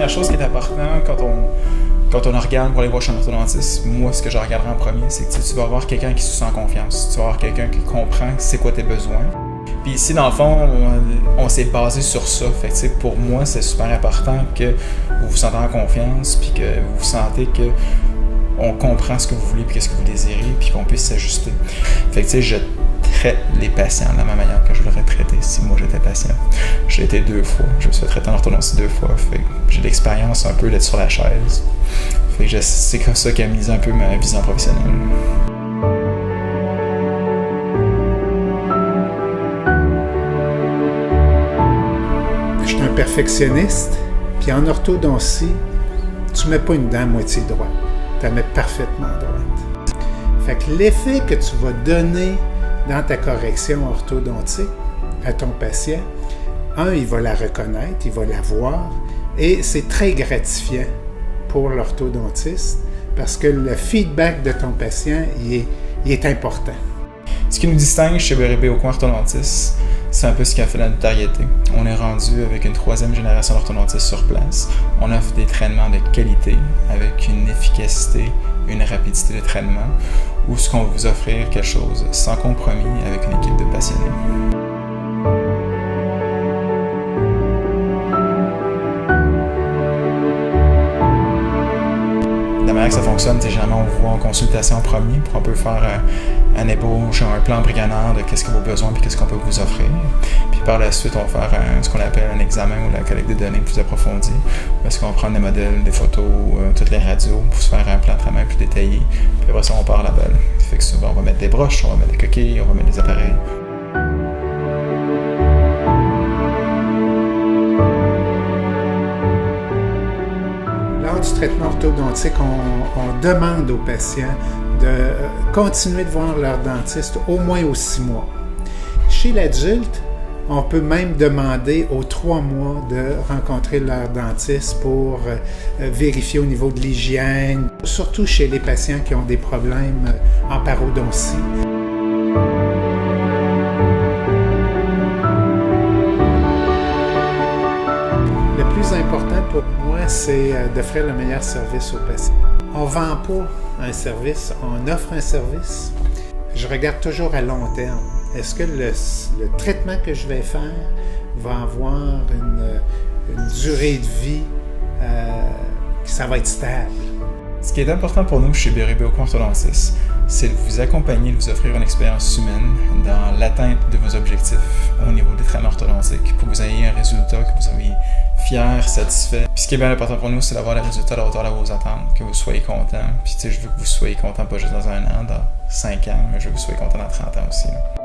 première chose qui est importante quand on regarde pour aller voir chez un orthodontiste, moi, ce que je regarderai en premier, c'est que tu vas avoir quelqu'un qui se sent confiance. Tu vas avoir quelqu'un qui comprend c'est quoi tes besoins. Puis ici, dans le fond, on s'est basé sur ça. Fait que, pour moi, c'est super important que vous vous sentez en confiance, puis que vous vous sentez que on comprend ce que vous voulez, puis qu'est-ce que vous désirez, puis qu'on puisse s'ajuster. Fait que, je traite les patients de la même manière que je l'aurais traité si moi j'étais patient. J'ai été 2 fois. Je me suis fait traiter en orthodontie 2 fois. Fait que j'ai l'expérience un peu d'être sur la chaise. Fait que c'est comme ça qui a mis un peu ma vision professionnelle. Je suis un perfectionniste, puis en orthodontie, tu mets pas une dent à moitié droite. Tu la mets parfaitement droite. Fait que l'effet que tu vas donner dans ta correction orthodontique à ton patient, il va la reconnaître, il va la voir, et c'est très gratifiant pour l'orthodontiste parce que le feedback de ton patient, il est important. Ce qui nous distingue chez Bérubé Aucoin Orthodontiste, c'est un peu ce qui a fait la notoriété. On est rendu avec une 3e génération d'orthodontistes sur place. On offre des traitements de qualité avec une efficacité, une rapidité de traitement, ou ce qu'on va vous offrir quelque chose sans compromis avec une équipe de passionnés. La manière que ça fonctionne, c'est généralement on vous voit en consultation en premier pour un peu faire un ébauche, un plan embryonnaire de qu'est-ce que vos besoins et qu'est-ce qu'on peut vous offrir. Puis par la suite, on va faire ce qu'on appelle un examen ou la collecte de données plus approfondie. Parce qu'on va prendre des modèles, des photos, toutes les radios pour se faire un plan de traitement plus détaillé. Puis après ça, on part à la balle. Fait que souvent, on va mettre des broches, on va mettre des coquilles, on va mettre des appareils. Lors du traitement orthodontique, on demande aux patients de continuer de voir leur dentiste au moins aux 6 mois. Chez l'adulte, on peut même demander aux 3 mois de rencontrer leur dentiste pour vérifier au niveau de l'hygiène, surtout chez les patients qui ont des problèmes en parodontie. Le plus important pour moi, c'est d'offrir le meilleur service aux patients. On ne vend pas un service, on offre un service. Je regarde toujours à long terme. Est-ce que le traitement que je vais faire va avoir une durée de vie, ça va être stable? Ce qui est important pour nous chez Bérubé Aucoin Orthodontiste, c'est de vous accompagner, de vous offrir une expérience humaine dans l'atteinte de vos objectifs au niveau des traitements orthodontiques pour que vous ayez un résultat, que vous soyez fier, satisfait. Puis ce qui est bien important pour nous, c'est d'avoir les résultats à la hauteur de vos attentes, que vous soyez content. Puis je veux que vous soyez content pas juste dans 1 an, dans 5 ans, mais je veux que vous soyez content dans 30 ans aussi. Là.